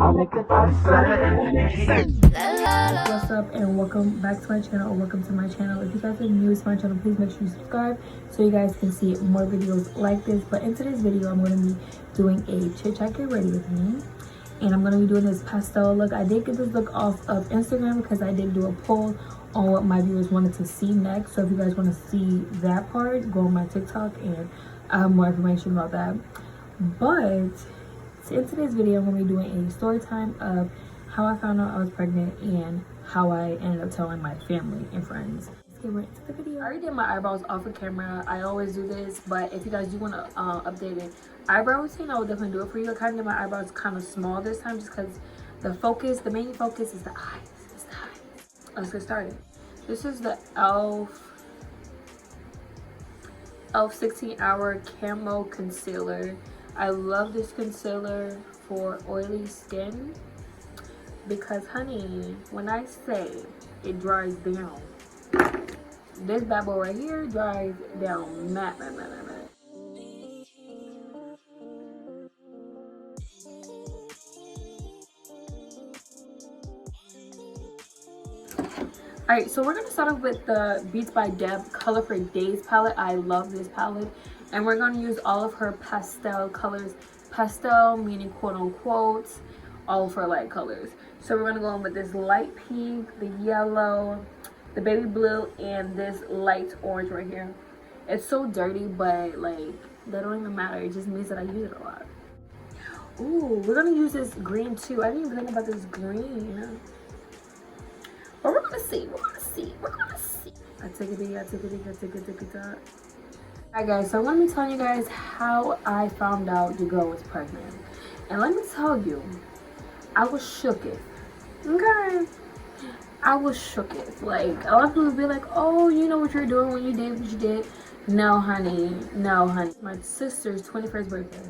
What's up and welcome back to my channel, or welcome to my channel. If you guys are new to my channel, please make sure you subscribe so you guys can see more videos like this. But in today's video, I'm going to be doing a chit-chat get ready with me, and I'm going to be doing this pastel look. I did get this look off of Instagram because I did do a poll on what my viewers wanted to see next. So if you guys want to see that part, go on my TikTok and I have more information about that. But in today's video, I'm going to be doing a story time of how I found out I was pregnant and how I ended up telling my family and friends. Let's get right into the video. I already did my eyebrows off of camera. I always do this, but if you guys do want to update it eyebrow routine, I will definitely do it for you. I kind of did my eyebrows kind of small this time just because the main focus is the eyes. It's the eyes. Let's get started. This is the e.l.f. 16-hour camo concealer. I love this concealer for oily skin because, honey, when I say it dries down, this bad boy right here dries down matte. Alright, so we're going to start off with the Beats by Deb Color for Days palette. I love this palette. And we're going to use all of her pastel colors. Pastel meaning quote unquote all of her light colors. So we're going to go in with this light pink, the yellow, the baby blue, and this light orange right here. It's so dirty, but like that don't even matter. It just means that I use it a lot. Ooh, we're going to use this green too. I didn't even think about this green. But we're going to see. I take a dig. Alright guys, so let me tell you guys how I found out your girl was pregnant. And let me tell you, I was shooketh. Okay? I was shooketh. Like, a lot of people be like, oh, you know what you're doing when you did what you did. No, honey. No, honey. My sister's 21st birthday.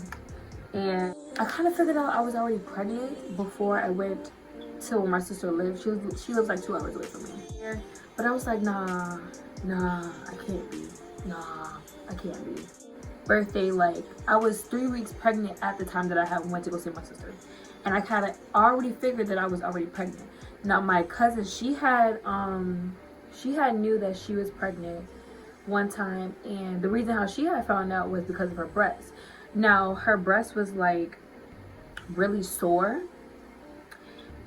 And I kind of figured out I was already pregnant before I went to where my sister lived. She lives like 2 hours away from me. But I was like, nah, I can't be. I can't be. Birthday, like, I was 3 weeks pregnant at the time that I went to go see my sister. And I kind of already figured that I was already pregnant. Now, my cousin, she had knew that she was pregnant one time. And the reason how she had found out was because of her breast. Now, her breast was, like, really sore.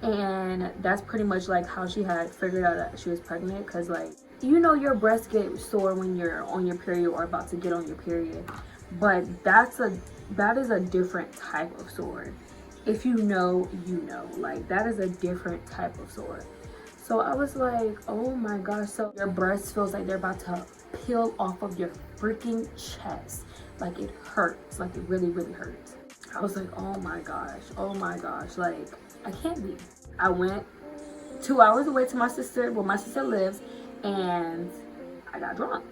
And that's pretty much, like, how she had figured out that she was pregnant. Because, like, you know your breasts get sore when you're on your period or about to get on your period, but that is a different type of sore. If you know, you know. Like, that is a different type of sore. So I was like, oh my gosh. So your breast feels like they're about to peel off of your freaking chest. Like, it hurts. Like, it really hurts. I was like, oh my gosh, like, I can't be. I went 2 hours away to my sister, where my sister lives, and I got drunk.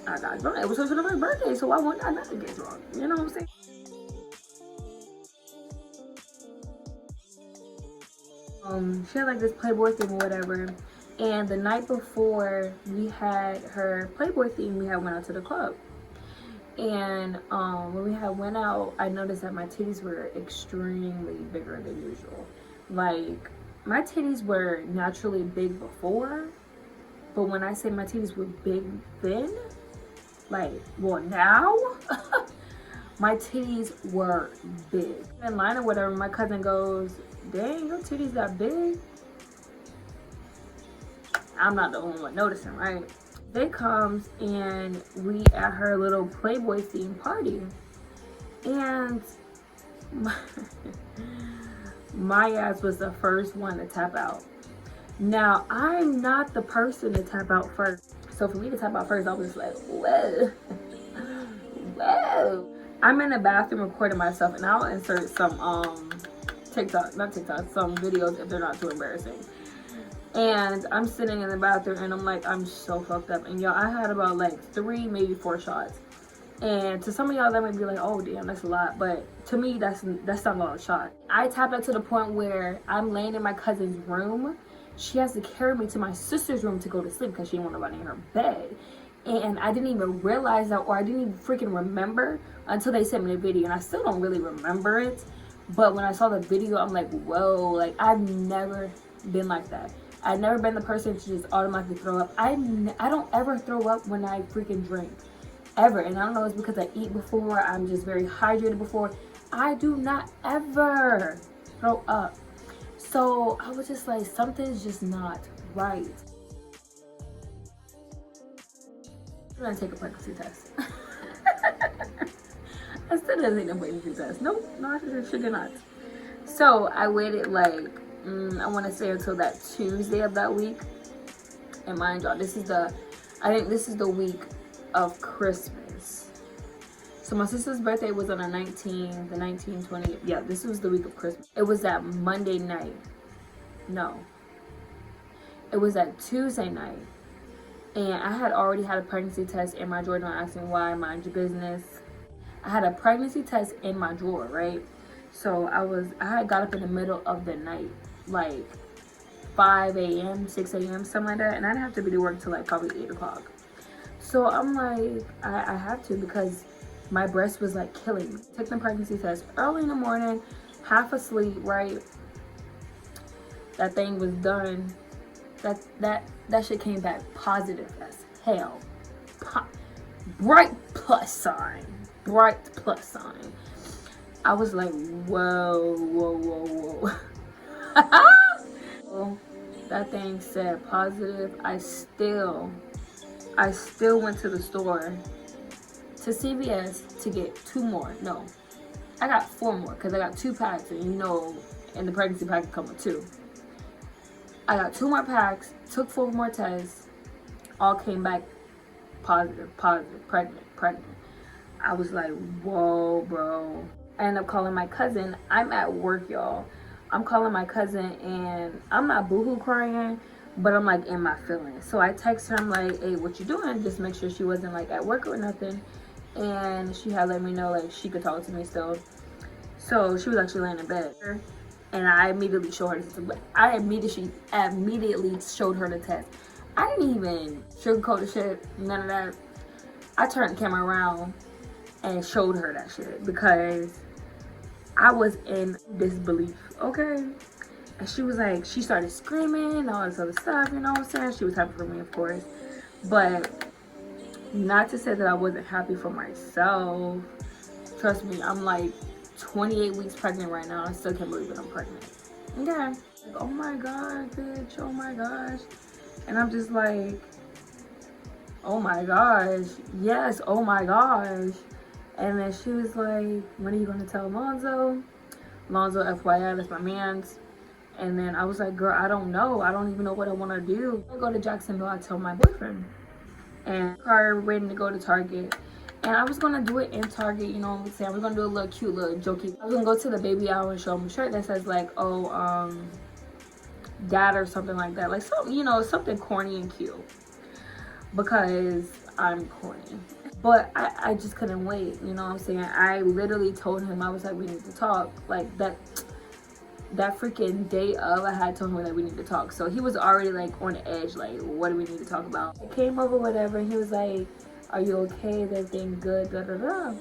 It was her birthday, so why wouldn't I not get drunk? You know what I'm saying? She had like this Playboy thing or whatever, and the night before we had her Playboy thing, we had went out to the club. And when we had went out, I noticed that my titties were extremely bigger than usual. Like, my titties were naturally big before, but when I say my titties were big then, like, well, now, my titties were big. In line or whatever, my cousin goes, dang, your titties that big? I'm not the only one noticing, right? They comes and we at her little Playboy theme party. And my ass was the first one to tap out. Now, I'm not the person to tap out first. So for me to tap out first, I was like, whoa. I'm in the bathroom recording myself, and I'll insert some some videos if they're not too embarrassing. And I'm sitting in the bathroom and I'm like, I'm so fucked up. And y'all, I had about like 3, maybe 4 shots. And to some of y'all that might be like, oh damn, that's a lot. But to me, that's not a lot of shot. I tapped out to the point where I'm laying in my cousin's room. She has to carry me to my sister's room to go to sleep because she didn't want nobody in her bed. And I didn't even realize that, or I didn't even freaking remember until they sent me the video. And I still don't really remember it. But when I saw the video, I'm like, whoa, like I've never been like that. I've never been the person to just automatically throw up. I don't ever throw up when I freaking drink, ever. And I don't know, it's because I eat before, I'm just very hydrated before. I do not ever throw up. So I was just like, something's just not right. I'm gonna take a pregnancy test. I still didn't take a pregnancy test. Nope, no, I should not. So I waited like, I want to say until that Tuesday of that week. And mind y'all, I think this is the week of Christmas. So my sister's birthday was on the 19th, the 19th, 20th. Yeah, this was the week of Christmas. It was that Monday night. No. It was that Tuesday night. And I had already had a pregnancy test in my drawer. Don't ask me why, mind your business. I had a pregnancy test in my drawer, right? So I had got up in the middle of the night, like 5 a.m., 6 a.m., something like that. And I didn't have to be to work till like probably 8 o'clock. So I'm like, I have to, because my breast was like killing me. Took the pregnancy test early in the morning, half asleep, right? That thing was done. That shit came back positive as hell. Bright plus sign. Bright plus sign. I was like, whoa, whoa, whoa, whoa. That thing said positive. I still went to the store, to CVS, to get 2 more. No, I got 4 more, because I got 2 packs, and you know, in the pregnancy pack it come with 2. I got 2 more packs, took 4 more tests, all came back positive, pregnant. I was like, whoa, bro. I ended up calling my cousin. I'm at work, y'all. I'm calling my cousin, and I'm not boohoo crying, but I'm like in my feelings. So I text her, I'm like, hey, what you doing? Just make sure she wasn't like at work or nothing. And she had let me know like she could talk to me still. So she was actually laying in bed. And I immediately showed her the test. I immediately showed her the test. I didn't even sugarcoat the shit, none of that. I turned the camera around and showed her that shit, because I was in disbelief, okay? And she was like, she started screaming and all this other stuff, you know what I'm saying? She was happy for me, of course. But not to say that I wasn't happy for myself. Trust me, I'm like 28 weeks pregnant right now. I still can't believe that I'm pregnant. Okay. Like, oh my God, bitch, oh my gosh. And I'm just like, oh my gosh, yes, oh my gosh. And then she was like, when are you gonna tell Lonzo? Lonzo, FYI, that's my man's. And then I was like, girl, I don't know. I don't even know what I wanna do. I'll go to Jacksonville, I tell my boyfriend. And car waiting to go to Target. And I was gonna do it in Target, you know what I'm saying? I was gonna do a little cute, little jokey. I was gonna go to the baby hour and show him a shirt that says like, oh, dad or something like that. Like something, you know, something corny and cute. Because I'm corny. But I just couldn't wait, you know what I'm saying? I literally told him, I was like, we need to talk. Like that freaking day of, I had told him that we need to talk. So he was already like on the edge, like, what do we need to talk about? I came over, whatever, and he was like, are you okay? Is everything good? Da da da.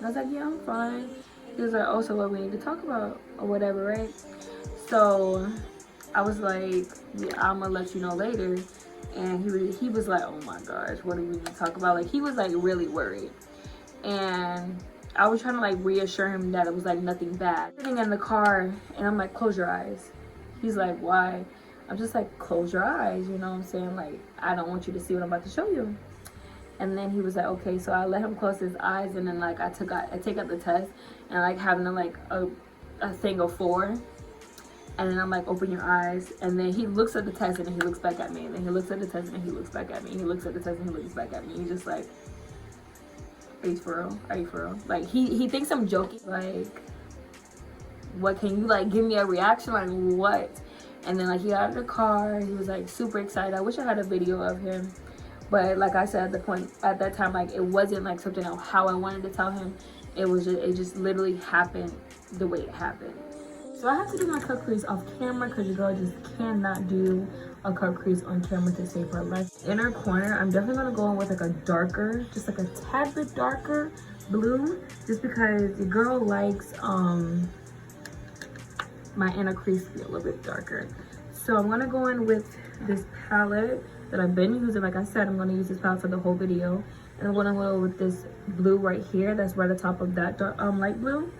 I was like, yeah, I'm fine. He was like, oh, so what we need to talk about or whatever, right? So I was like, yeah, I'm gonna let you know later. And he was like, oh my gosh, what do we need to talk about? Like, he was like really worried. And I was trying to like reassure him that it was like nothing bad. Sitting in the car, and I'm like, close your eyes. He's like, why? I'm just like, close your eyes, you know what I'm saying? Like, I don't want you to see what I'm about to show you. And then he was like, okay. So I let him close his eyes, and then like I take out the test, and like having like a thing of 4. And then I'm like, open your eyes. And then he looks at the test, and then he looks back at me. And then he looks at the test, and he looks back at me. And he looks at the test, and he looks back at me. He's just like, are you for real? Are you for real? Like, he thinks I'm joking. Like, what, can you like give me a reaction? Like, what? And then like he got out of the car. He was like super excited. I wish I had a video of him. But like I said, at that time, like, it wasn't like something of how I wanted to tell him. It just literally happened the way it happened. So I have to do my cut crease off camera, because your girl just cannot do a cut crease on camera to save her life. Inner corner, I'm definitely gonna go in with like a darker, just like a tad bit darker blue, just because your girl likes my inner crease to be a little bit darker. So I'm gonna go in with this palette that I've been using. Like I said, I'm gonna use this palette for the whole video. And I'm gonna go with this blue right here. That's right on top of that dark, light blue.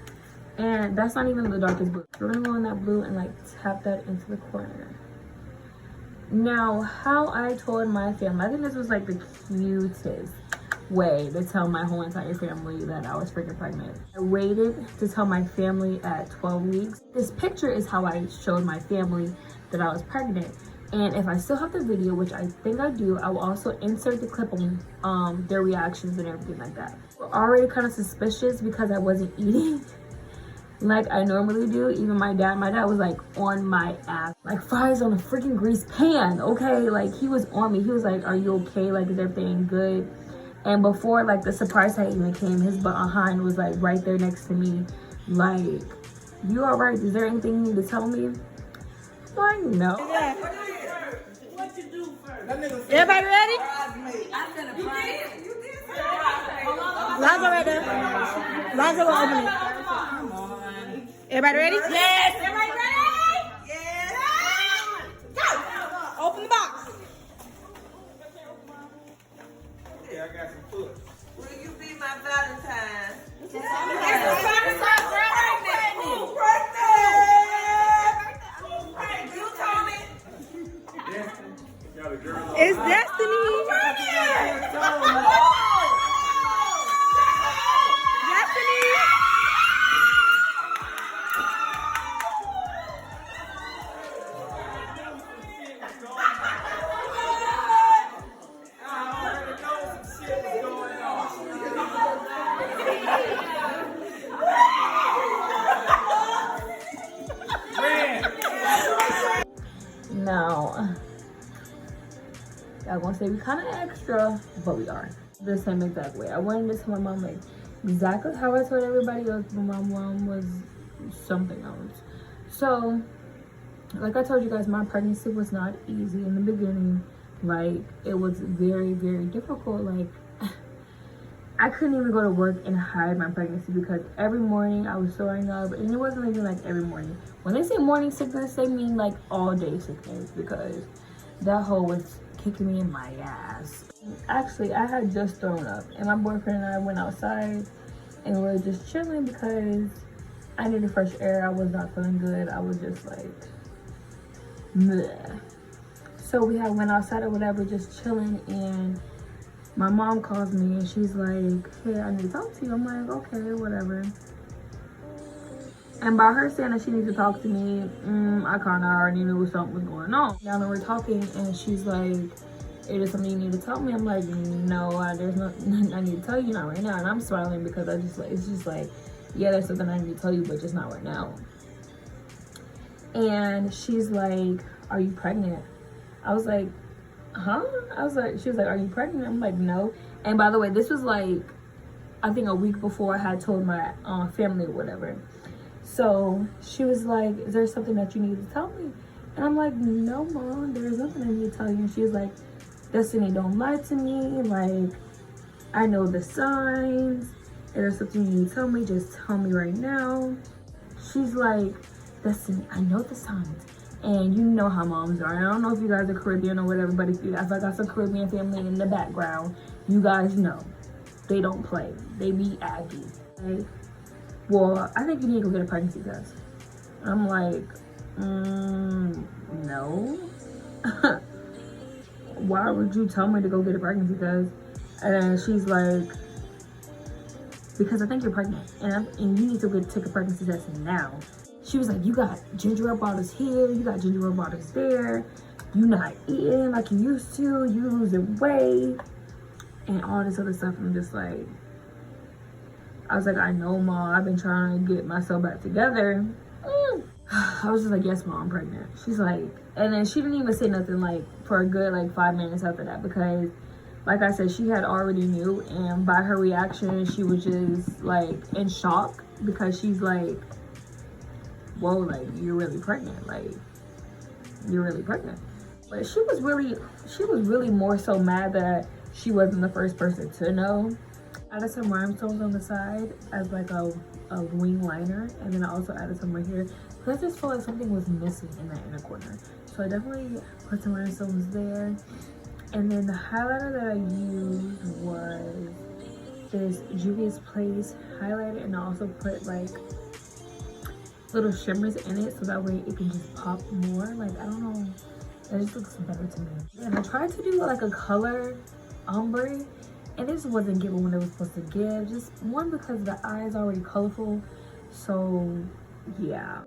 And that's not even the darkest blue. We're gonna go in that blue and like tap that into the corner. Now, how I told my family, I think this was like the cutest way to tell my whole entire family that I was freaking pregnant. I waited to tell my family at 12 weeks. This picture is how I showed my family that I was pregnant. And if I still have the video, which I think I do, I will also insert the clip on their reactions and everything like that. We're already kind of suspicious because I wasn't eating like I normally do. Even my dad was like on my ass, like fries on a freaking grease pan, okay? Like he was on me. He was like, are you okay? Like, is everything good? And before like the surprise had even came, his butt behind was like right there next to me, like, you all right? Is there anything you need to tell me? Like, no. What you do first? Everybody ready? Lonzo right there. Lonzo will open it. Everybody ready? Yes. Everybody ready? Yes. Go. Open the box. Yeah, I got some food. Will you be my Valentine? You told me. It's Destiny. Now, y'all gonna say we kind of extra, but we are. The same exact way. I wanted to tell my mom like exactly how I told everybody else, but my mom was something else. So, like I told you guys, my pregnancy was not easy in the beginning. Like, it was very, very difficult. Like, I couldn't even go to work and hide my pregnancy because every morning I was throwing up, and it wasn't even like every morning. When they say morning sickness, they mean like all day sickness because that hoe was kicking me in my ass. Actually, I had just thrown up, and my boyfriend and I went outside and we were just chilling because I needed fresh air. I was not feeling good. I was just like, bleh. So we had went outside or whatever, just chilling, and my mom calls me and she's like, hey, I need to talk to you. I'm like, okay, whatever. And by her saying that she needs to talk to me, I kind of already knew something was going on. Now that we're talking and she's like, it is something you need to tell me. I'm like, no, there's nothing I need to tell you, not right now. And I'm smiling because I just like, it's just like, yeah, there's something I need to tell you, but just not right now. And she's like, are you pregnant? I was like, huh? She was like, are you pregnant? I'm like, no. And by the way, this was like, I think a week before I had told my family or whatever. So she was like, is there something that you need to tell me? And I'm like, no, Mom, there's nothing I need to tell you. And she was like, Destiny, don't lie to me. Like, I know the signs. If there's something you need to tell me, just tell me right now. She's like, Destiny, I know the signs. And you know how moms are. And I don't know if you guys are Caribbean or whatever, but if I got some Caribbean family in the background, you guys know. They don't play. They be aggy. Okay? Well, I think you need to go get a pregnancy test. I'm like, no. Why would you tell me to go get a pregnancy test? And she's like, because I think you're pregnant. And you need to take a pregnancy test now. She was like, you got ginger ale bottles here, you got ginger ale bottles there, you not eating like you used to, you losing weight, and all this other stuff. I'm just like, I was like, I know, Mom, I've been trying to get myself back together. I was just like, yes, Mom, I'm pregnant. She's like, and then she didn't even say nothing like for a good like 5 minutes after that, because like I said, she had already knew, and by her reaction, she was just like in shock, because she's like, whoa, like, you're really pregnant, like, you're really pregnant. But she was really more so mad that she wasn't the first person to know. Added some rhinestones on the side as like a wing liner, and then I also added some right here because I just felt like something was missing in that inner corner. So I definitely put some rhinestones there. And then the highlighter that I used was this Juvia's Place highlighter, and I also put like little shimmers in it so that way it can just pop more. Like, I don't know, that just looks better to me. And I tried to do like a color ombre, and it just wasn't giving what it was supposed to give. Just one, because the eye is already colorful. So yeah.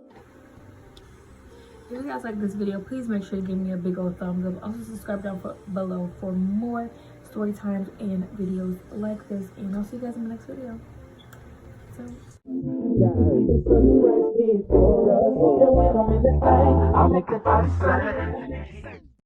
If you guys like this video, please make sure you give me a big old thumbs up. Also subscribe down below for more story times and videos like this. And I'll see you guys in the next video. So. I'll make the